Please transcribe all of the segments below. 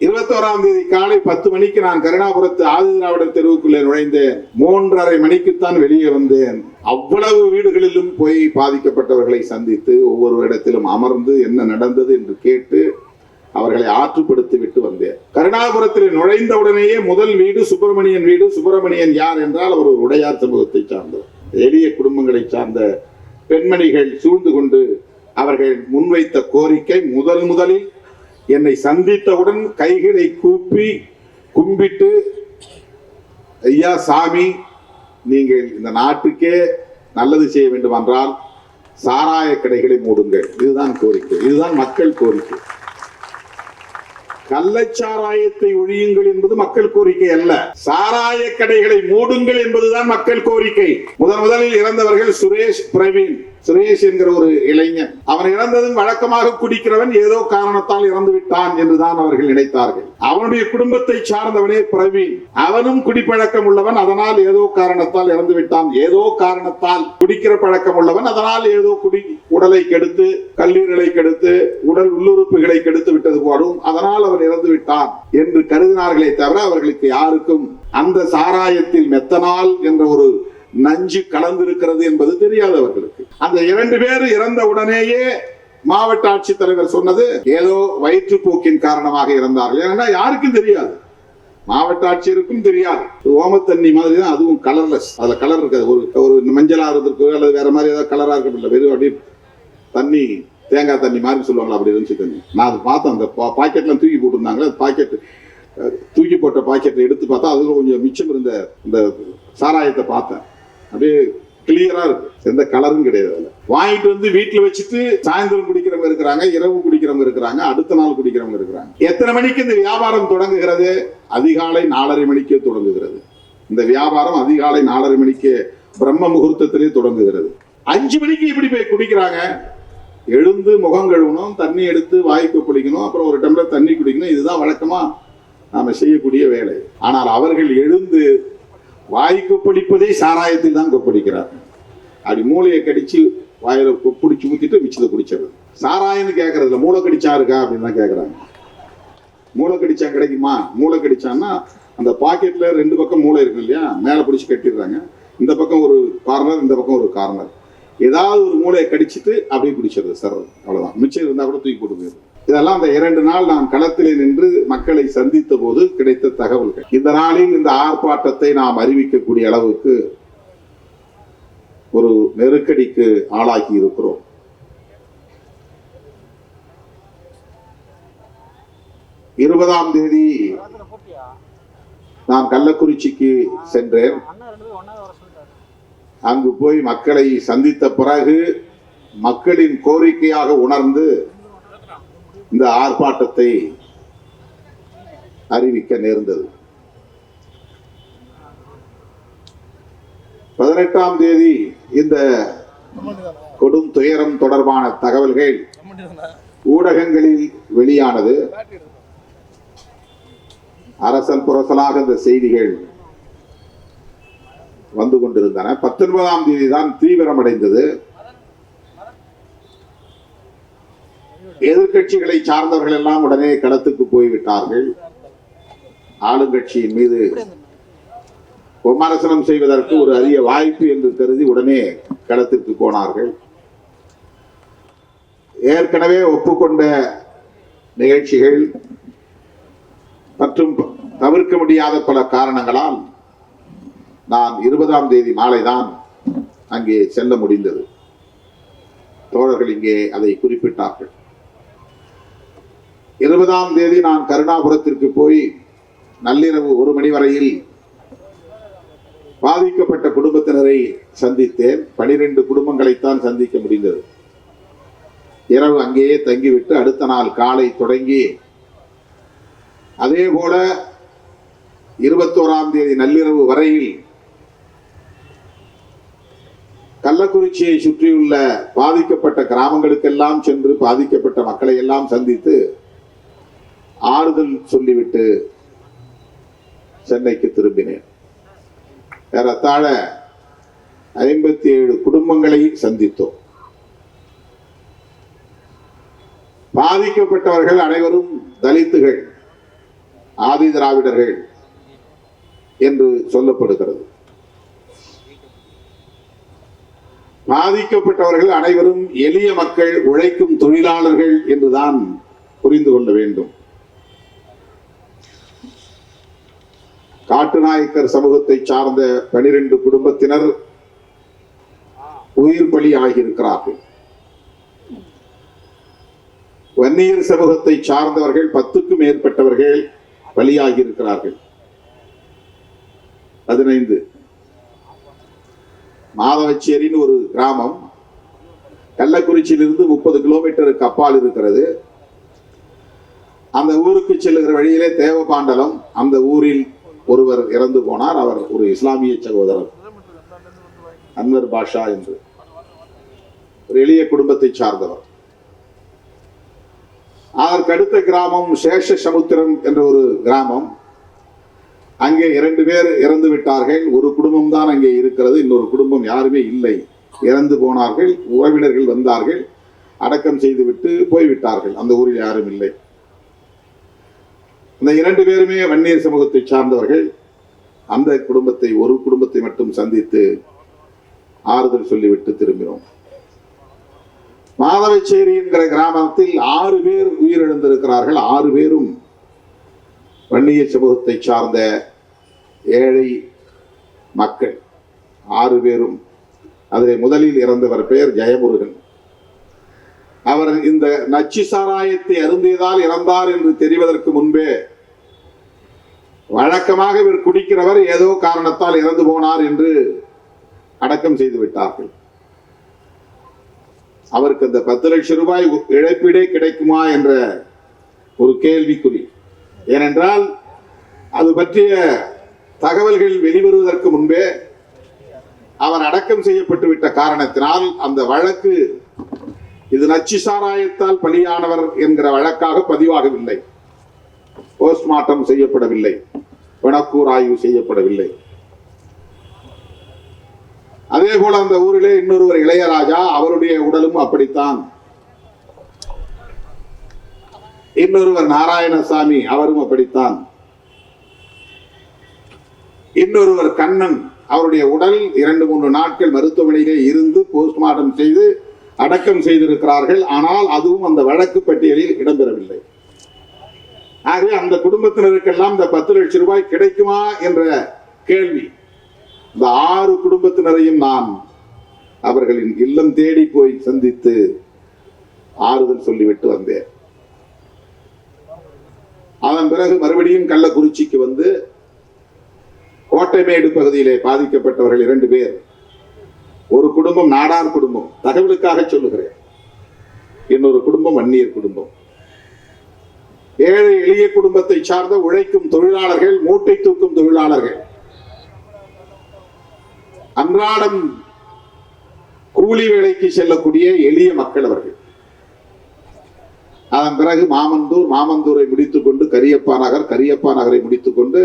21ஆம் தேதி காலை 10 மணிக்கு நான் கருணாபுரத்து ஆதிதிராவிடர் தெருவுக்குள்ளே நுழைந்தேன். 3:30 மணிக்குத்தான் வெளியே வந்தேன். அவ்வளவு வீடுகளிலும் போய் பாதிக்கப்பட்டவர்களை சந்தித்து ஒவ்வொரு இடத்திலும் அமர்ந்து என்ன நடந்தது என்று கேட்டு அவர்களை ஆற்றுப்படுத்தி விட்டு வந்தேன். கருணாபுரத்தில் நுழைந்தவுடனேயே முதல் வீடு சுப்பிரமணியன் வீடு. சுப்பிரமணியன் யார் என்றால் அவர் ஒரு உடையார் சமூகத்தை சார்ந்தவர். எளிய குடும்பங்களை சார்ந்த பெண்மணிகள் சூழ்ந்து கொண்டு அவர்கள் முன்வைத்த கோரிக்கை, முதலில் என்னை சந்தித்தவுடன் கைகளை கூப்பி கும்பிட்டு, ஐயா சாமி, நீங்கள் இந்த நாட்டுக்கே நல்லது செய்ய வேண்டும் என்றால் சாராய கடைகளை மூடுங்கள். இதுதான் கோரிக்கை, இதுதான் மக்கள் கோரிக்கை. கள்ளச்சாராயத்தை ஒழியுங்கள் என்பது மக்கள் கோரிக்கை அல்ல, சாராய கடைகளை மூடுங்கள் என்பதுதான் மக்கள் கோரிக்கை. முதலில் இறந்தவர்கள் சுரேஷ் பிரவீன். சுரேஷ் என்கிற ஒரு இளைஞன், அவன் இறந்ததும் வழக்கமாக குடிக்கிறவன், ஏதோ காரணத்தால் இறந்து விட்டான் என்றுதான் அவர்கள் நினைத்தார்கள். அவனுடைய குடும்பத்தை சார்ந்தவனே பிரவீன், அவனும் குடிப்பழக்கம் உள்ளவன், அதனால் ஏதோ காரணத்தால் இறந்து விட்டான். ஏதோ காரணத்தால் குடிக்கிற பழக்கம் உள்ளவன், அதனால் ஏதோ உடலை கெடுத்து, கல்லீரலை கெடுத்து, உடல் உள்ளுறுப்புகளை கெடுத்து விட்டது போலும், அதனால் அவன் இறந்து விட்டான் என்று கருதினார்களே தவிர அவர்களுக்கு யாருக்கும் அந்த சாராயத்தில் மெத்தனால் என்ற ஒரு நஞ்சு கலந்திருக்கிறது என்பது தெரியாதவர்களுக்கு. அந்த 2 பேர் இறந்த உடனேயே மாவட்ட ஆட்சித்தலைவர் சொன்னது ஏதோ வயிற்றுப்போக்கின் காரணமாக இறந்தார்கள். ஏன்னா யாருக்கும் தெரியாது, மாவட்ட ஆட்சியருக்கும் தெரியாது. ஓமத்தண்ணி மாதிரி தான், அதுவும் கலர்லெஸ். அதுல கலர் இருக்காது. ஒரு மஞ்சளா இருந்திருக்கு அல்லது வேற மாதிரி ஏதாவது கலரா இருக்க, வெறும் அப்படியே தண்ணி, தேங்காய் தண்ணி மாதிரி சொல்லுவாங்களா, அப்படி இருந்துச்சு தண்ணி. நான் அதை பார்த்தேன். அந்த பாக்கெட்லாம் தூக்கி போட்டிருந்தாங்க. பாக்கெட் தூக்கி போட்ட பாக்கெட்டை எடுத்து பார்த்தா அதுல கொஞ்சம் மிச்சம் இருந்த இந்த சாராயத்தை பார்த்தேன். அப்படியே கிளியரா இருக்கு, எந்த கலரும் கிடையாது. அதுல வாங்கிட்டு வந்து வீட்டுல வச்சுட்டு சாயந்தரம் குடிக்கிறவங்க இருக்கிறாங்க, இரவு குடிக்கிறவங்க இருக்கிறாங்க, அடுத்த நாள் குடிக்கிறவங்க இருக்கிறாங்க. எத்தனை மணிக்கு இந்த வியாபாரம் தொடங்குகிறது? அதிகாலை 4:30 மணிக்கே தொடங்குகிறது. இந்த வியாபாரம் அதிகாலை 4:30 மணிக்கு பிரம்ம முகூர்த்தத்திலே தொடங்குகிறது. 5 மணிக்கு இப்படி போய் குடிக்கிறாங்க. எழுந்து முகம் கழுவணும், தண்ணி எடுத்து வாய்க்கு குளிக்கணும், அப்புறம் ஒரு டம்ளர் தண்ணி குடிக்கணும். இதுதான் வழக்கமா நாம செய்யக்கூடிய வேலை. ஆனால் அவர்கள் எழுந்து வாய்க்கு பிடிப்பதே சாராயத்தில் தான் கொப்படிக்கிறார். அப்படி மூளையை கடிச்சு வாயில பிடிச்சி ஊத்திட்டு மிச்சத்தை குடிச்சிருது. சாராயம்னு கேட்கறதுல மூளை கடிச்சா இருக்கா அப்படின்னு தான் கேட்கறாங்க. மூளை கடிச்சா கிடைக்குமா? மூளை கடிச்சான்னா அந்த பாக்கெட்ல 2 பக்கம் மூளை இருக்கு இல்லையா, மேல பிடிச்சி கட்டிடுறாங்க. இந்த பக்கம் ஒரு கார்னர், இந்த பக்கம் ஒரு கார்னர். ஏதாவது ஒரு மூளையை கடிச்சிட்டு அப்படியே குடிச்சிருது சார், அவ்வளவுதான். மிச்சம் இருந்தா கூட தூக்கி போட்டு போயிடுது. இதெல்லாம் அந்த 2 நாள் நான் களத்திலே நின்று மக்களை சந்தித்த போது கிடைத்த தகவல்கள். இந்த நாளில் இந்த ஆர்ப்பாட்டத்தை நாம் அறிவிக்கக்கூடிய அளவுக்கு ஒரு நெருக்கடிக்கு ஆளாகி இருக்கிறோம். இருபதாம் தேதி நான் கள்ளக்குறிச்சிக்கு சென்றேன். அங்கு போய் மக்களை சந்தித்த பிறகு மக்களின் கோரிக்கையாக உணர்ந்து இந்த ஆர்ப்பாட்டத்தை அறிவிக்க நேர்ந்தது. 18ஆம் தேதி இந்த கொடும் துயரம் தொடர்பான தகவல்கள் ஊடகங்களில் வெளியானது. அரசல் புரசலாக இந்த செய்திகள் வந்து கொண்டிருந்தன. 19ஆம் தேதி தான் தீவிரமடைந்தது. எதிர்கட்சிகளை சார்ந்தவர்கள் எல்லாம் உடனே களத்துக்கு போய்விட்டார்கள். ஆளுங்கட்சியின் மீது விமர்சனம் செய்வதற்கு ஒரு அரிய வாய்ப்பு என்று கருதி உடனே களத்திற்கு போனார்கள். ஏற்கனவே ஒப்புக்கொண்ட நிகழ்ச்சிகள் மற்றும் தவிர்க்க முடியாத பல காரணங்களால் நான் 20ஆம் தேதி மாலை தான் அங்கே செல்ல முடிந்தது. தோழர்கள் இங்கே அதை குறிப்பிட்டார்கள். 20ஆம் தேதி நான் கருணாபுரத்திற்கு போய் நள்ளிரவு 1 மணி வரையில் பாதிக்கப்பட்ட குடும்பத்தினரை சந்தித்தேன். 12 குடும்பங்களைத்தான் சந்திக்க முடிந்தது. இரவு அங்கேயே தங்கிவிட்டு அடுத்த நாள் காலை தொடங்கி அதே போல 21ஆம் தேதி நள்ளிரவு வரையில் கள்ளக்குறிச்சியை சுற்றியுள்ள பாதிக்கப்பட்ட கிராமங்களுக்கெல்லாம் சென்று பாதிக்கப்பட்ட மக்களை எல்லாம் சந்தித்து ஆறுதல் சொல்லிவிட்டு சென்னைக்கு திரும்பினேன். ஏறத்தாழ 57 குடும்பங்களை சந்தித்தோம். பாதிக்கப்பட்டவர்கள் அனைவரும் தலித்துகள். ஆதி திராவிடர்கள் என்று சொல்லப்படுகிறது. பாதிக்கப்பட்டவர்கள் அனைவரும் எளிய மக்கள், உழைக்கும் தொழிலாளர்கள் என்றுதான் புரிந்து கொள்ள வேண்டும். காட்டுநாயக்கர் சமூகத்தை சார்ந்த 12 குடும்பத்தினர் உயிர் பலி ஆகியிருக்கிறார்கள். வன்னியர் சமூகத்தை சார்ந்தவர்கள் 10க்கும் மேற்பட்டவர்கள் பலியாகியிருக்கிறார்கள். 15. மாதவச்சேரின்னு ஒரு கிராமம் கள்ளக்குறிச்சியிலிருந்து 30 கிலோமீட்டருக்கு அப்பால் இருக்கிறது. அந்த ஊருக்கு செல்லுகிற வழியிலே தேவபாண்டலம், அந்த ஊரில் ஒருவர் இறந்து போனார். அவர் ஒரு இஸ்லாமிய சகோதரர், அன்வர் பாஷா என்று ஒரு எளிய குடும்பத்தை சார்ந்தவர். அதற்கு அடுத்த கிராமம் சேஷ சமுத்திரம் என்ற ஒரு கிராமம். அங்கே 2 பேர் இறந்து விட்டார்கள். ஒரு குடும்பம் தான் அங்கே இருக்கிறது, இன்னொரு குடும்பம் யாருமே இல்லை, இறந்து போனார்கள். உறவினர்கள் வந்தார்கள், அடக்கம் செய்துவிட்டு போய்விட்டார்கள். அந்த ஊரில் யாரும் இல்லை. அந்த 2 பேருமே வன்னியர் சமூகத்தை சார்ந்தவர்கள். அந்த குடும்பத்தை, ஒரு குடும்பத்தை மட்டும் சந்தித்து ஆறுதல் சொல்லிவிட்டு திரும்பினோம். மாதவச்சேரி என்கிற கிராமத்தில் 6 பேர் உயிரிழந்திருக்கிறார்கள். 6 பேரும் வன்னியர் சமூகத்தை சார்ந்த ஏழை மக்கள். 6 பேரும். அதில் முதலில் இறந்தவர் பெயர் ஜெயமுருகன். அவர் இந்த நச்சு சாராயத்தை அருந்தியதால் இறந்தார் என்று தெரிவதற்கு முன்பே வழக்கமாக இவர் குடிக்கிறவர், ஏதோ காரணத்தால் இறந்து போனார் என்று அடக்கம் செய்து விட்டார்கள். அவருக்கு அந்த 10 லட்சம் ரூபாய் இழப்பீடே கிடைக்குமா என்ற ஒரு கேள்விக்குறி. ஏனென்றால் அது பற்றிய தகவல்கள் வெளிவருவதற்கு முன்பே அவர் அடக்கம் செய்யப்பட்டு விட்ட காரணத்தினால் அந்த வழக்கு இது நச்சு சாராயத்தால் பலியானவர் என்கிற வழக்காக பதிவாகவில்லை. போஸ்ட்மார்ட்டம் செய்யப்படவில்லை, பிணக்கூர் ஆய்வு செய்யப்படவில்லை. அதே போல அந்த ஊரிலே இன்னொருவர் இளையராஜா, அவருடைய உடலும் அப்படித்தான். இன்னொருவர் நாராயணசாமி, அவரும் அப்படித்தான். இன்னொருவர் கண்ணன், அவருடைய உடல் 2-3 நாட்கள் மருத்துவமனையிலே இருந்து போஸ்ட்மார்ட்டம் செய்து அடக்கம் செய்திருக்கிறார்கள். ஆனால் அதுவும் அந்த வழக்கு பட்டியலில் இடம்பெறவில்லை. ஆகவே அந்த குடும்பத்தினருக்கெல்லாம் இந்த 10 லட்சம் ரூபாய் கிடைக்குமா என்ற கேள்வி. இந்த 6 குடும்பத்தினரையும் நான் அவர்களின் இல்லம் தேடி போய் சந்தித்து ஆறுதல் சொல்லிவிட்டு வந்தேன். அதன் பிறகு மறுபடியும் கள்ளக்குறிச்சிக்கு வந்து கோட்டைமேடு பகுதியிலே பாதிக்கப்பட்டவர்கள் 2 பேர். ஒரு குடும்பம் நாடார் குடும்பம், தகவலுக்காக சொல்லுகிறேன். இன்னொரு குடும்பம் வன்னியர் குடும்பம். ஏழை எளிய குடும்பத்தை சார்ந்த உழைக்கும் தொழிலாளர்கள், மூட்டை தூக்கும் தொழிலாளர்கள், அன்றாடம் கூலி வேலைக்கு செல்லக்கூடிய எளிய மக்கள் அவர்கள். அதன் பிறகு மாமந்தூரை முடித்துக் கொண்டு கரியப்பா நகரை முடித்துக் கொண்டு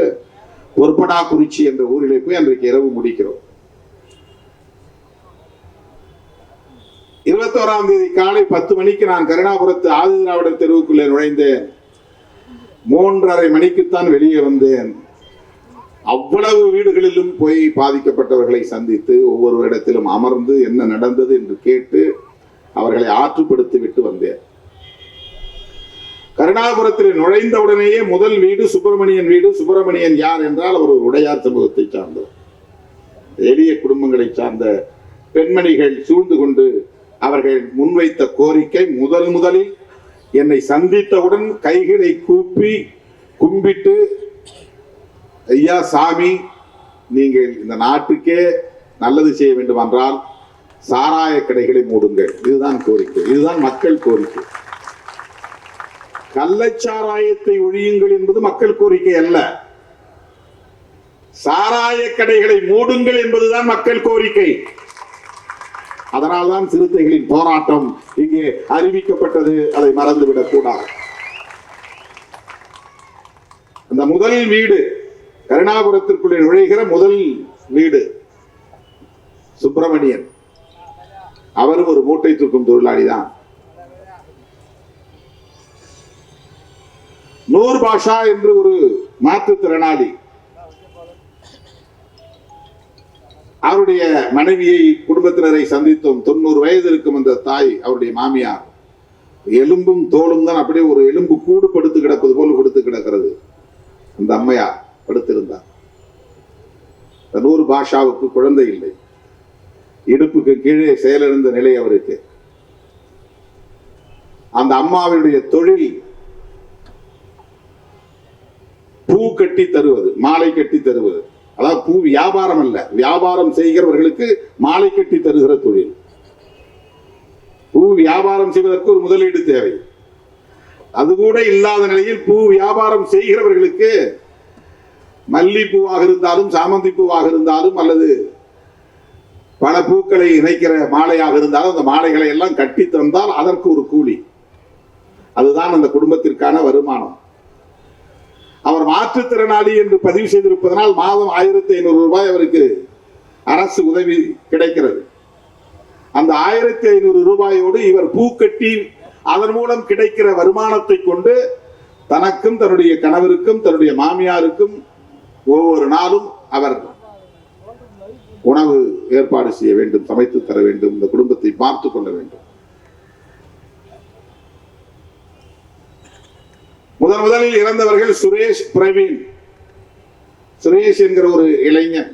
பொற்படாக்குறிச்சி என்ற ஊரிலே போய் அன்றைக்கு இரவு முடிக்கிறோம். 21ஆம் தேதி காலை 10 மணிக்கு நான் கருணாபுரத்து ஆதி திராவிடர் தெருவுக்குள்ளே நுழைந்தேன். 3:30 மணிக்குத்தான் வெளியே வந்தேன். அவ்வளவு வீடுகளிலும் போய் பாதிக்கப்பட்டவர்களை சந்தித்து ஒவ்வொரு இடத்திலும் அமர்ந்து என்ன நடந்தது என்று கேட்டு அவர்களை ஆற்றுப்படுத்தி விட்டு வந்தேன். கருணாபுரத்தில் நுழைந்தவுடனேயே முதல் வீடு சுப்பிரமணியன் வீடு. சுப்பிரமணியன் யார் என்றால் அவர் ஒரு உடையார் சமூகத்தை சார்ந்தவர். எளிய குடும்பங்களை சார்ந்த பெண்மணிகள் சூழ்ந்து கொண்டு அவர்கள் முன்வைத்த கோரிக்கை, முதலில் என்னை சந்தித்தவுடன் கைகளை கூப்பி கும்பிட்டு, ஐயா சாமி, நீங்கள் இந்த நாட்டுக்கே நல்லது செய்ய வேண்டும் என்றால் சாராய கடைகளை மூடுங்கள். இதுதான் கோரிக்கை, இதுதான் மக்கள் கோரிக்கை. கள்ளச்சாராயத்தை ஒழியுங்கள் என்பது மக்கள் கோரிக்கை அல்ல. சாராய கடைகளை மூடுங்கள் என்பதுதான் மக்கள் கோரிக்கை. அதனால்தான் சிறுத்தைகளின் போராட்டம் இங்கே அறிவிக்கப்பட்டது. அதை மறந்துவிடக் கூடாது. அந்த முதல் வீடு, கருணாபுரத்திற்குள்ளே நுழைகிற முதல் வீடு சுப்பிரமணியன். அவரும் ஒரு மூட்டை தூக்கும் தொழிலாளி தான். நூர் பாஷா என்று ஒரு மாற்றுத்திறனாளி. அவருடைய மனைவியை, குடும்பத்தினரை சந்தித்தோம். 90 வயது இருக்கும் அந்த தாய், அவருடைய மாமியார். எலும்பும் தோலும் தான், அப்படியே ஒரு எலும்பு கூடு படுத்து கிடப்பது போல் படுத்து கிடக்கிறது. அந்த அம்மையார் படுத்திருந்தார். தனூர் பாஷாவுக்கு குழந்தை இல்லை. இடுப்புக்கு கீழே செயலிழந்த நிலை அவருக்கு. அந்த அம்மாவினுடைய தொழில் பூ கட்டி தருவது, மாலை கட்டி தருவது. அதாவது பூ வியாபாரம் அல்ல, வியாபாரம் செய்கிறவர்களுக்கு மாலை கட்டி தருகிற தொழில். பூ வியாபாரம் செய்வதற்கு ஒரு முதலீடு தேவை. அது கூட இல்லாத நிலையில் பூ வியாபாரம் செய்கிறவர்களுக்கு மல்லிப்பூவாக இருந்தாலும், சாமந்தி பூவாக இருந்தாலும், அல்லது பல பூக்களை இணைக்கிற மாலையாக இருந்தாலும், அந்த மாலைகளை எல்லாம் கட்டி தந்தால் அதற்கு ஒரு கூலி. அதுதான் அந்த குடும்பத்திற்கான வருமானம். அவர் மாற்றுத்திறனாளி என்று பதிவு செய்திருப்பதனால் மாதம் 1500 ரூபாய் அவருக்கு அரசு உதவி கிடைக்கிறது. அந்த 1500 ரூபாயோடு இவர் பூ கட்டி அதன் மூலம் கிடைக்கிற வருமானத்தை கொண்டு தனக்கும், தன்னுடைய கணவருக்கும், தன்னுடைய மாமியாருக்கும் ஒவ்வொரு நாளும் அவர் உணவு ஏற்பாடு செய்ய வேண்டும், சமைத்து தர வேண்டும், இந்த குடும்பத்தை பார்த்து கொள்ள வேண்டும். முதலில் இறந்தவர்கள் சுரேஷ் பிரவீன். சுரேஷ் என்கிற ஒரு இளைஞன்.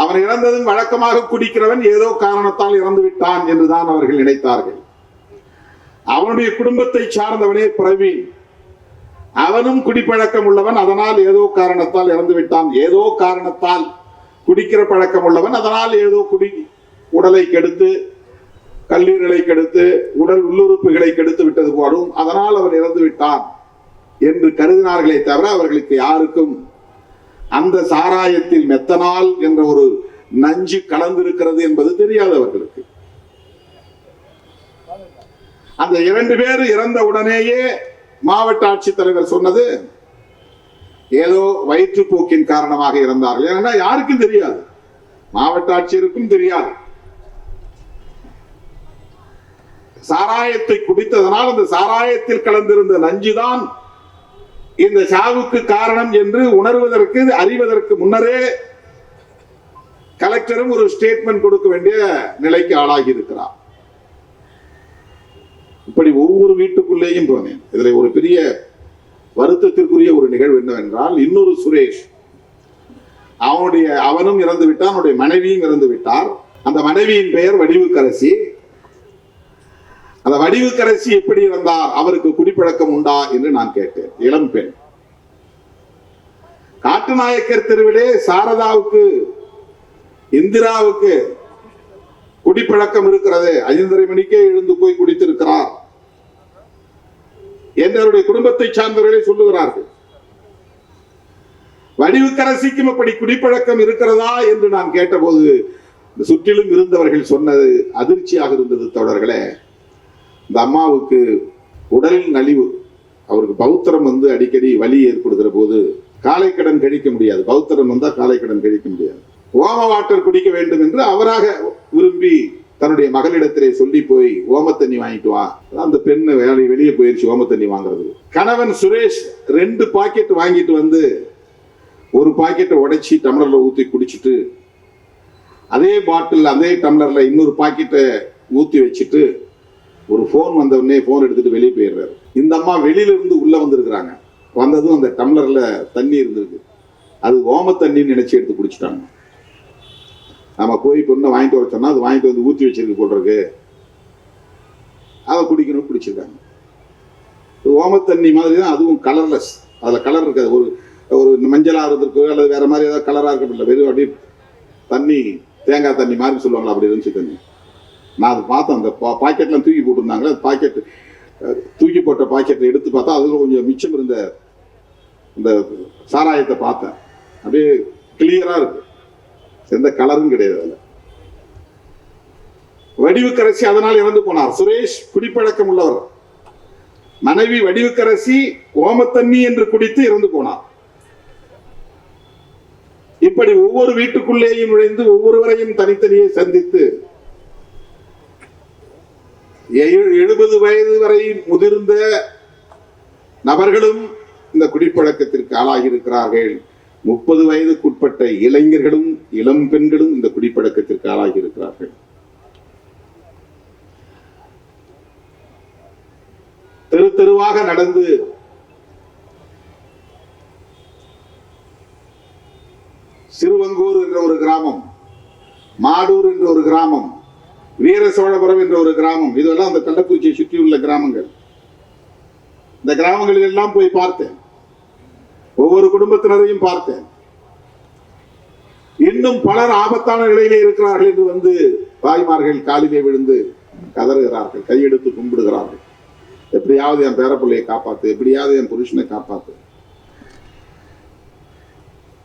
அவன் இறந்ததும் வழக்கமாக குடிக்கிறவன், ஏதோ காரணத்தால் இறந்து விட்டான் என்றுதான் அவர்கள் நினைத்தார்கள். அவனுடைய குடும்பத்தை சார்ந்தவனே பிரவீன். அவனும் குடிப்பழக்கம் உள்ளவன், அதனால் ஏதோ காரணத்தால் இறந்து விட்டான். ஏதோ காரணத்தால் குடிக்கிற பழக்கம் உள்ளவன், அதனால் ஏதோ உடலை கெடுத்து, கல்லீரலை கெடுத்து, உடல் உள்ளுறுப்புகளை கெடுத்து விட்டது போலும், அதனால் அவன் இறந்து விட்டான் என்று கருதினார்களே தவிர அவர்களுக்கு யாருக்கும் அந்த சாராயத்தில் மெத்தனால் என்ற ஒரு நஞ்சு கலந்திருக்கிறது என்பது தெரியாது அவர்களுக்கு. அந்த 2 பேர் இறந்த உடனேயே மாவட்ட ஆட்சித்தலைவர் சொன்னது ஏதோ வயிற்றுப்போக்கின் காரணமாக இறந்தார்கள். ஏன்னா யாருக்கும் தெரியாது, மாவட்ட ஆட்சியருக்கும் தெரியாது. சாராயத்தை குடித்ததனால் அந்த சாராயத்தில் கலந்திருந்த நஞ்சுதான் இந்த சாவுக்கு காரணம் என்று உணர்வதற்கு, அறிவதற்கு முன்னரே கலெக்டரும் ஒரு ஸ்டேட்மெண்ட் கொடுக்க வேண்டிய நிலைக்கு ஆளாகி இருக்கிறார். இப்படி ஒவ்வொரு வீட்டுக்குள்ளேயும் போனேன். இதுல ஒரு பெரிய வருத்தத்திற்குரிய ஒரு நிகழ்வு என்னவென்றால், இன்னொரு சுரேஷ், அவனும் இறந்து விட்டான், அவனுடைய மனைவியும் இறந்து விட்டார். அந்த மனைவியின் பெயர் வடிவுக்கரசி. அந்த வடிவுக்கரசி எப்படி இருந்தார், அவருக்கு குடிப்பழக்கம் உண்டா என்று நான் கேட்டேன். இளம் பெண். காட்டுநாயக்கர் தெருவிலே சாரதாவுக்கு, இந்திராவுக்கு குடிப்பழக்கம் இருக்கிறது. 5:30 மணிக்கே எழுந்து போய் குடித்திருக்கிறார் என்று குடும்பத்தை சார்ந்தவர்களே சொல்லுகிறார்கள். வடிவுக்கரசிக்கும் அப்படி குடிப்பழக்கம் இருக்கிறதா என்று நான் கேட்டபோது சுற்றிலும் இருந்தவர்கள் சொன்னது அதிர்ச்சியாக இருந்தது. தோழர்களே, இந்த அம்மாவுக்கு உடல் நலிவு, அவருக்கு பௌத்திரம் அடிக்கடி வலி ஏற்படுகிற போது காலை கடன் கழிக்க முடியாது. பௌத்திரம் வந்தா காலை கடன் கழிக்க முடியாது. ஓம வாட்டர் குடிக்க வேண்டும் என்று அவராக விரும்பி தன்னுடைய மகளிடத்திலே சொல்லி போய் ஓம தண்ணி வாங்கிட்டு வா. அந்த பெண்ணு வெளியே போயிருச்சு ஓம தண்ணி வாங்குறது. கணவன் சுரேஷ் 2 பாக்கெட் வாங்கிட்டு வந்து ஒரு பாக்கெட்டை உடைச்சி டம்ளர்ல ஊத்தி குடிச்சிட்டு, அதே பாட்டில் அதே டம்ளர்ல இன்னொரு பாக்கெட்டை ஊத்தி வச்சுட்டு, ஒரு போன் வந்த உடனே போன் எடுத்துட்டு வெளியே போயிடுறாரு. இந்த அம்மா வெளியில இருந்து உள்ள வந்திருக்கிறாங்க. வந்ததும் அந்த டம்ளர்ல தண்ணி இருந்திருக்கு. அது ஓம தண்ணின்னு நினைச்சு எடுத்து குடிச்சிட்டாங்க. நம்ம போய் பொண்ணை வாங்கிட்டு வர சொன்னா அது வாங்கிட்டு வந்து ஊத்தி வச்சிருக்கு போல் இருக்கு, அதை குடிக்கணும், குடிச்சிருக்காங்க. ஓம தண்ணி மாதிரி தான், அதுவும் கலர்லெஸ். அதுல கலர் இருக்காது. ஒரு மஞ்சளா இருந்திருக்கு, அல்லது வேற மாதிரி ஏதாவது கலரா இருக்க, வெறும் அப்படியே தண்ணி, தேங்காய் தண்ணி மாதிரி சொல்லுவாங்களா, அப்படி இருந்துச்சு தண்ணி. நான் அதை பார்த்தேன். அந்த பாக்கெட்லாம் தூக்கி போட்டுருந்தாங்களே, பாக்கெட் தூக்கி போட்ட பாக்கெட்டை எடுத்து பார்த்தா அதுல கொஞ்சம் மிச்சம் இருந்த இந்த சாராயத்தை பார்த்தேன். அப்படியே கிளியரா இருக்கு, எந்த கலரும் கிடையாது. அதுல வடிவுக்கரசி அதனால் இறந்து போனார். சுரேஷ் குடிப்பழக்கம் உள்ளவர். மனைவி வடிவுக்கரசி ஓமத்தண்ணி என்று குடித்து இறந்து போனார். இப்படி ஒவ்வொரு வீட்டுக்குள்ளேயும் நுழைந்து ஒவ்வொருவரையும் தனித்தனியே சந்தித்து 70 வயது வரை முதிர்ந்த நபர்களும் இந்த குடிப்பழக்கத்திற்கு ஆளாகி இருக்கிறார்கள். 30 வயதுக்குட்பட்ட இளைஞர்களும் இளம் பெண்களும் இந்த குடிப்பழக்கத்திற்கு ஆளாகி இருக்கிறார்கள். தெரு தெருவாக நடந்து சிறுவங்கூர் என்ற ஒரு கிராமம், மாடூர் என்ற ஒரு கிராமம், வீர சோழபுரம் என்ற ஒரு கிராமம், இதெல்லாம் அந்த கள்ளக்குறிச்சியை சுற்றியுள்ள கிராமங்கள். இந்த கிராமங்களில் எல்லாம் போய் பார்த்தேன். ஒவ்வொரு குடும்பத்தினரையும் பார்த்தேன். இன்னும் பலர் ஆபத்தான நிலையிலே இருக்கிறார்கள் என்று வந்து தாய்மார்கள் காலிலே விழுந்து கதறுகிறார்கள், கையெடுத்து கும்பிடுகிறார்கள். எப்படியாவது என் பேரப்பிள்ளையை காப்பாத்து, எப்படியாவது என் புருஷனை காப்பாத்து.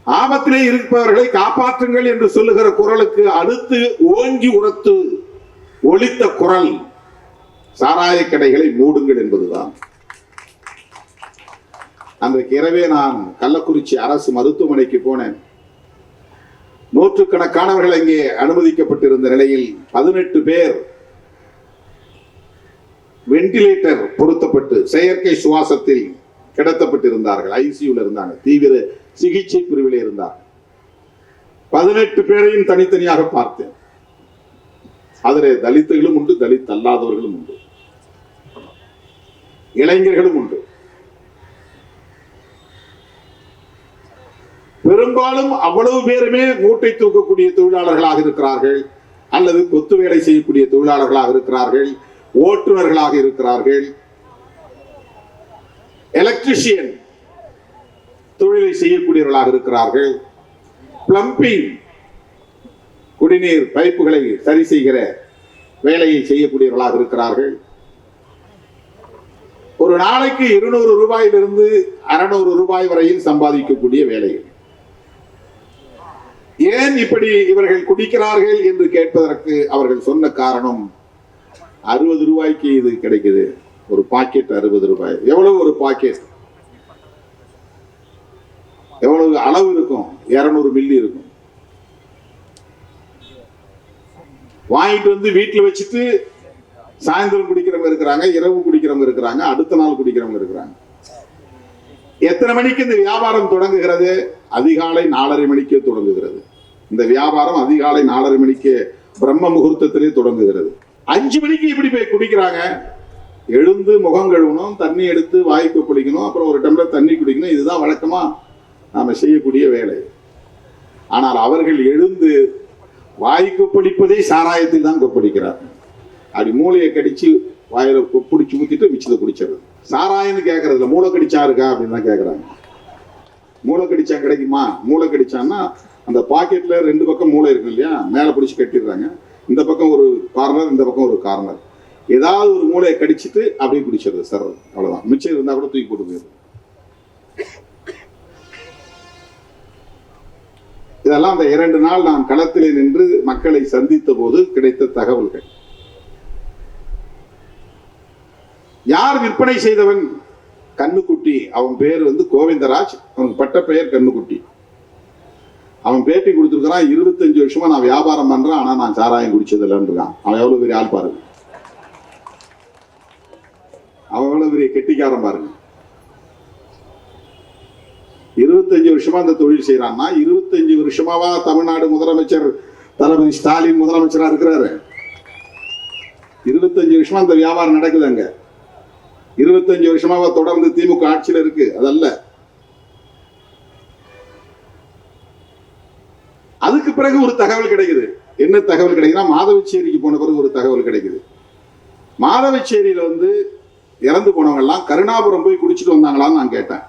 ஆபத்திலே இருப்பவர்களை காப்பாற்றுங்கள் என்று சொல்லுகிற குரலுக்கு அடுத்து ஓங்கி உரத்து ஒலித்த குரல் சாராய கடைகளை மூடுங்கள் என்பதுதான். அன்றைக்கு இரவே நான் கள்ளக்குறிச்சி அரசு மருத்துவமனைக்கு போனேன். நூற்றுக்கணக்கானவர்கள் அங்கே அனுமதிக்கப்பட்டிருந்த நிலையில் 18 பேர் வெண்டிலேட்டர் பொருத்தப்பட்டு செயற்கை சுவாசத்தில் கிடத்தப்பட்டிருந்தார்கள். ஐசியூல இருந்தாங்க, தீவிர சிகிச்சை பிரிவிலே இருந்தார்கள். 18 பேரையும் தனித்தனியாக பார்த்தேன். அதிலே தலித்துகளும் உண்டு, தலித் அல்லாதவர்களும் உண்டு, இளைஞர்களும் உண்டு. பெரும்பாலும் அவ்வளவு பேருமே மூட்டை தூக்கக்கூடிய தொழிலாளர்களாக இருக்கிறார்கள், அல்லது கொத்து வேலை செய்யக்கூடிய தொழிலாளர்களாக இருக்கிறார்கள், ஓட்டுநர்களாக இருக்கிறார்கள், எலக்ட்ரிஷியன் தொழிலை செய்யக்கூடியவர்களாக இருக்கிறார்கள், பிளம்பிங் குடிநீர் பைப்புகளை சரி செய்கிற வேலையை செய்யக்கூடியவர்களாக இருக்கிறார்கள். ஒரு நாளைக்கு 200 ரூபாயிலிருந்து 600 ரூபாய் வரையில் சம்பாதிக்கக்கூடிய வேலைகள். ஏன் இப்படி இவர்கள் குடிக்கிறார்கள் என்று கேட்பதற்கு அவர்கள் சொன்ன காரணம், 60 ரூபாய்க்கு இது கிடைக்குது, ஒரு பாக்கெட் 60 ரூபாய். எவ்வளவு ஒரு பாக்கெட்? எவ்வளவு அளவு இருக்கும்? 200 மில்லி இருக்கும். வாங்கிட்டு வந்து வீட்டுல வச்சுட்டு சாயந்தரம் குடிக்கிறவங்க இருக்கிறாங்க, இரவு குடிக்கிறவங்க இருக்கிறாங்க, அடுத்த நாள் குடிக்கிறவங்க இருக்கிறாங்க. எத்தனை மணிக்கு இந்த வியாபாரம் தொடங்குகிறது? அதிகாலை 4:30 மணிக்கே தொடங்குகிறது. இந்த வியாபாரம் அதிகாலை 4:30 மணிக்கு பிரம்ம முகூர்த்தத்திலே தொடங்குகிறது. 5 மணிக்கு இப்படி போய் குடிக்கிறாங்க. எழுந்து முகம் கழுவணும், தண்ணி எடுத்து வாய்க்கு குளிக்கணும், அப்புறம் ஒரு டம்ளர் தண்ணி குடிக்கணும். இதுதான் வழக்கமா நாம செய்யக்கூடிய வேலை. ஆனால் அவர்கள் எழுந்து வாய்க்கு பிடிப்பதே சாராயத்தில் தான் கொப்படிக்கிறார். அப்படி மூளையை கடிச்சு வாயில பிடிச்சி ஊத்திட்டு மிச்சத்தை குடிச்சிடுறது. சாராயம்னு கேட்கறதுல மூளை கடிச்சா இருக்கா அப்படின்னு தான் கேட்கறாங்க. மூளை கடிச்சா கிடைக்குமா? மூளை கடிச்சான்னா அந்த பாக்கெட்ல 2 பக்கம் மூளை இருக்கு இல்லையா, மேல பிடிச்சி கட்டிடுறாங்க. இந்த பக்கம் ஒரு கார்னர், இந்த பக்கம் ஒரு கார்னர். ஏதாவது ஒரு மூளையை கடிச்சிட்டு அப்படியே குடிச்சிடுறது சார், அவ்வளவுதான். மிச்சம் இருந்தா கூட தூக்கி போட்டு போயிடுது. இதெல்லாம் அந்த 2 நாள் நான் களத்திலே நின்று மக்களை சந்தித்த போது கிடைத்த தகவல்கள். யார் விற்பனை செய்தவன்? கண்ணுக்குட்டி. அவன் பேர் கோவிந்தராஜ். அவனுக்கு பட்ட பெயர் கண்ணுக்குட்டி. அவன் பேட்டி கொடுத்துருக்கான், 25 வருஷமா நான் வியாபாரம் பண்றேன், ஆனா நான் சாராயம் குடிச்சது இல்லைன்னு இருக்கான். அவன் எவ்வளவு பெரிய ஆள் பாருங்க, அவன் எவ்வளவு பெரிய கெட்டிக்காரன் பாருங்க. 25 வருஷமா அந்த தொழில் செய்யறான்னா, 25 வருஷமாவா தமிழ்நாடு முதலமைச்சர் தளபதி ஸ்டாலின் முதலமைச்சரா இருக்கிறாரு? 25 வருஷமா அந்த வியாபாரம் நடக்குது அங்க. 25 வருஷமாவா தொடர்ந்து திமுக ஆட்சியில் இருக்கு? அதல்ல. அதுக்கு பிறகு ஒரு தகவல் கிடைக்குது. என்ன தகவல் கிடைக்குதுன்னா, மாதவச்சேரிக்கு போன பிறகு ஒரு தகவல் கிடைக்குது. மாதவச்சேரியில இறந்து போனவங்க எல்லாம் கருணாபுரம் போய் குடிச்சிட்டு வந்தாங்களான்னு நான் கேட்டேன்.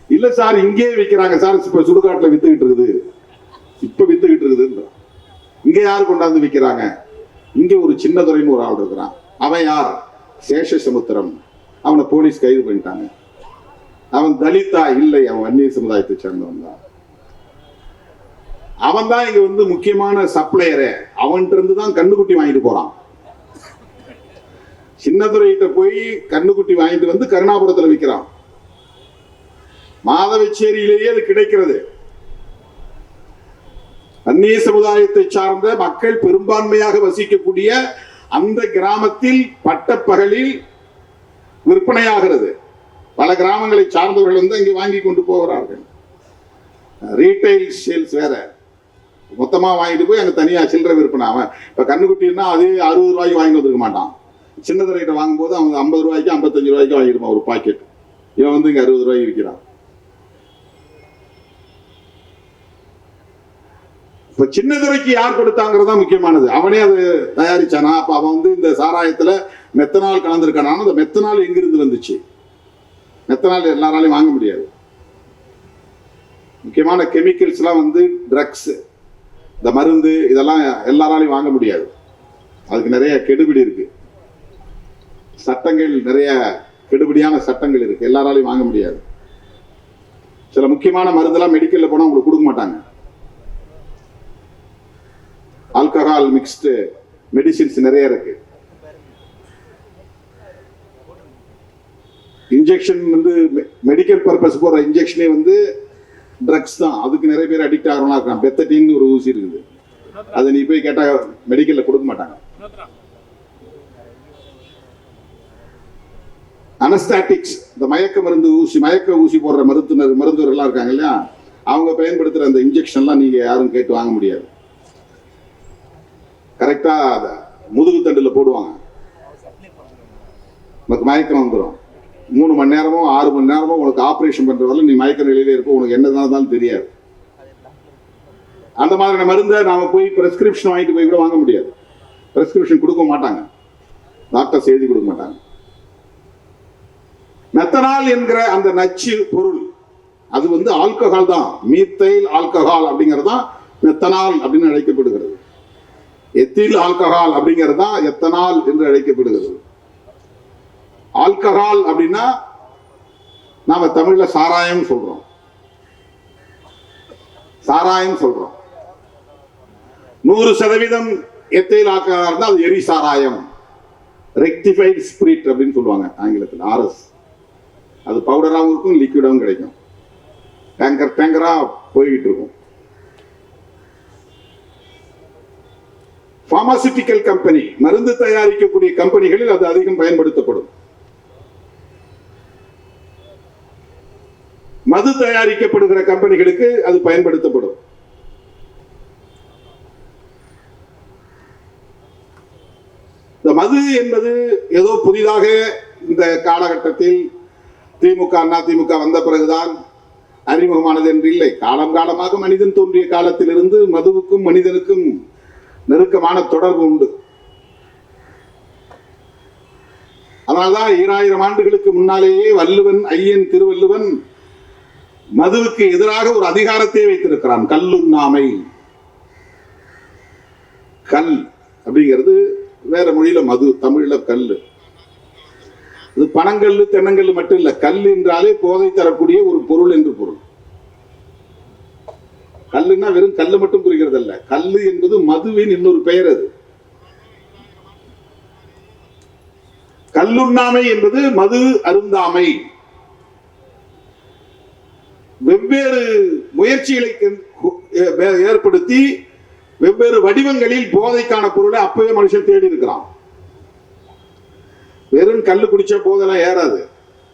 இல்ல சார், இங்கே விற்கிறாங்க சார், இப்ப சுடுகாட்டுல வித்துக்கிட்டு இருக்குது, இப்ப வித்துக்கிட்டு இருக்குது. இங்க யாரு கொண்டாந்து விற்கிறாங்க? இங்க ஒரு சின்னதுரைன்னு ஒரு ஆள் இருக்கிறான். அவன் யார்? சேஷசமுத்திரம். அவனை போலீஸ் கைது பண்ணிட்டாங்க. அவன் தலித்தா? இல்லை, அவன் வன்னியர் சமுதாயத்தை சேர்ந்தவன் தான். அவன் தான் இங்க முக்கியமான சப்ளையரு. அவன்கிட்ட இருந்து தான் கண்ணுக்குட்டி வாங்கிட்டு போறான். சின்னதுரைகிட்ட போய் கண்ணுக்குட்டி வாங்கிட்டு கருணாபுரத்துல விற்கிறான். மாதவச்சேரியிலேயே அது கிடைக்கிறது. அந்நிய சமுதாயத்தை சார்ந்த மக்கள் பெரும்பான்மையாக வசிக்கக்கூடிய அந்த கிராமத்தில் பட்டப்பகலில் விற்பனையாகிறது. பல கிராமங்களை சார்ந்தவர்கள் வந்து அங்கே வாங்கி கொண்டு போகிறார்கள். ரீட்டைல் சேல்ஸ் வேற, மொத்தமா வாங்கிட்டு போய் அங்க தனியா சில்லறை விற்பனை. அவன் இப்ப கண்ணுக்குட்டின்னா அதே 60 ரூபாய்க்கு வாங்கி வந்துருக்க மாட்டான். சின்னதரைகிட்ட வாங்கும்போது அவன் 50 ரூபாய்க்கு 55 ரூபாய்க்கு வாங்கிடுவான் ஒரு பாக்கெட். இவன் வந்து இங்க 60 ரூபாய்க்கு விற்கிறான். இப்ப சின்னதுரைக்கு யார் கொடுத்தாங்கிறது தான் முக்கியமானது. அவனே அது தயாரிச்சானா? அப்ப அவன் வந்து இந்த சாராயத்துல மெத்தனால் கலந்துருக்கானா? அந்த மெத்தனால் எங்கிருந்து வந்துச்சு? மெத்தனால் எல்லாராலையும் வாங்க முடியாது. முக்கியமான கெமிக்கல்ஸ் எல்லாம் வந்து ட்ரக்ஸ், இந்த மருந்து, இதெல்லாம் எல்லாராலையும் வாங்க முடியாது. அதுக்கு நிறைய கெடுபிடி இருக்கு, சட்டங்கள், நிறைய கெடுபிடியான சட்டங்கள் இருக்கு, எல்லாராலையும் வாங்க முடியாது. சில முக்கியமான மருந்தெல்லாம் மெடிக்கல்ல போனா உங்களுக்கு கொடுக்க மாட்டாங்க. ஆல்கஹால் மிக்ஸ்டு மெடிசின்ஸ் நிறைய இருக்கு. இன்ஜெக்ஷன் வந்து மெடிக்கல் பர்பஸ் போற இன்ஜெக்ஷனே வந்து ட்ரக்ஸ் தான். அதுக்கு நிறைய பேர் அடிக்ட் ஆகிறவங்களா இருக்கான். பெத்தட்டின்னு ஒரு ஊசி இருக்குது, அதை நீ போய் கேட்டா மெடிக்கல்ல கொடுக்க மாட்டாங்க. அனஸ்டாட்டிக்ஸ், இந்த மயக்க மருந்து ஊசி, மயக்க ஊசி போடுற மருத்துவர்கள்லாம் இருக்காங்க இல்லையா, அவங்க பயன்படுத்துற அந்த இன்ஜெக்ஷன்லாம் நீங்க யாரும் கேட்டு வாங்க முடியாது. கரெக்டா முதுகு தண்டுல போடுவாங்க, உனக்கு மயக்கம் வந்துடும். 3 மணி நேரமோ 6 மணி நேரமோ உனக்கு ஆபரேஷன் பண்றதால நீ மயக்க நிலையிலே இருப்ப, உனக்கு என்னதான் தெரியாது. அந்த மாதிரியான மருந்தை நாம போய் பிரெஸ்கிரிப்ஷன் வாங்கிட்டு போய் கூட வாங்க முடியாது. பிரெஸ்கிரிப்ஷன் கொடுக்க மாட்டாங்க, டாக்டர்ஸ் எழுதி கொடுக்க மாட்டாங்க. மெத்தனால் என்கிற அந்த நச்சு பொருள் அது வந்து ஆல்கஹால் தான். மீத்தைல் ஆல்கஹால் அப்படிங்கிறது தான் மெத்தனால் அப்படின்னு அழைக்கப்படுகிறது. எத்தில் ஆல்கஹால் அப்படிங்கிறது தான் எத்தனால் என்று அழைக்கப்படுகிறது. ஆல்கஹால் அப்படின்னா நாம தமிழ்ல சாராயம் சொல்றோம். சாராயம் சொல்றோம். 100% எத்தில் ஆல்கஹால் இருந்தால் அது எரி சாராயம், ரெக்டிஃபைட் ஸ்பிரிட் அப்படின்னு சொல்லுவாங்க ஆங்கிலத்தில், RS. அது பவுடராகவும் இருக்கும், லிக்விடாகவும் கிடைக்கும், டேங்கரா போய்கிட்டு இருக்கும். பார்மாசிட்டிக்கல் கம்பெனி, மருந்து தயாரிக்கக்கூடிய கம்பெனிகளில் அது அதிகம் பயன்படுத்தப்படும். மது தயாரிக்கப்படுகிற கம்பெனிகளுக்கு அது பயன்படுத்தப்படும். இந்த மது என்பது ஏதோ புதிதாக இந்த காலகட்டத்தில் திமுக அதிமுக வந்த பிறகுதான் அறிமுகமானது என்று இல்லை. காலம் காலமாக மனிதன் தோன்றிய காலத்திலிருந்து மதுவுக்கும் மனிதனுக்கும் நெருக்கமான தொடர்பு உண்டு. அதனால்தான் 2000 ஆண்டுகளுக்கு முன்னாலேயே வள்ளுவன், ஐயன் திருவள்ளுவன் மதுவுக்கு எதிராக ஒரு அதிகாரத்தை வைத்திருக்கிறான், கல்லுண்ணாமை. கல் அப்படிங்கிறது வேற மொழியில மது, தமிழ்ல கல்லு. இது பனங்கல்லு தென்னங்கல்லு மட்டும் இல்ல, கல் என்றாலே போதை தரக்கூடிய ஒரு பொருள் என்று பொருள். கல்லுன்னா வெறும் கல்லு மட்டும் குறிக்கிறது அல்ல, கல்லு என்பது மதுவின் இன்னொரு பெயர். அது கல்லுண்ணாமை என்பது மது அருந்தாமை. வெவ்வேறு முயற்சிகளை ஏற்படுத்தி வெவ்வேறு வடிவங்களில் போதைக்கான பொருளை அப்பவே மனுஷன் தேடி இருக்கிறான். வெறும் கல்லு குடிச்சா போதெல்லாம் ஏறாது.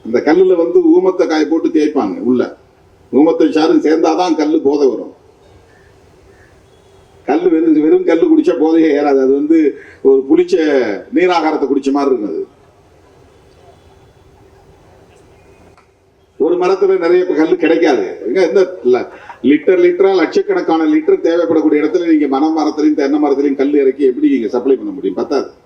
அந்த கல்லுல வந்து ஊமத்தை காய போட்டு தேய்ப்பாங்க, உள்ள ஊமத்தை சாரும் சேர்ந்தாதான் கல்லு போதை வரும். கல்லு வெறும் கல்லு குடிச்சா போதையே ஏறாது. அது வந்து ஒரு புளிச்ச நீராகாரத்தை குடிச்ச மாதிரி இருக்கும். அது ஒரு மரத்துல நிறைய கல்லு கிடைக்காது. லிட்டரா லட்சக்கணக்கான லிட்டர் தேவைப்படக்கூடிய இடத்துல நீங்க மரத்திலையும் தென்னை மரத்திலையும் கல் இறக்கி எப்படி நீங்க சப்ளை பண்ண முடியும்? பத்தாது.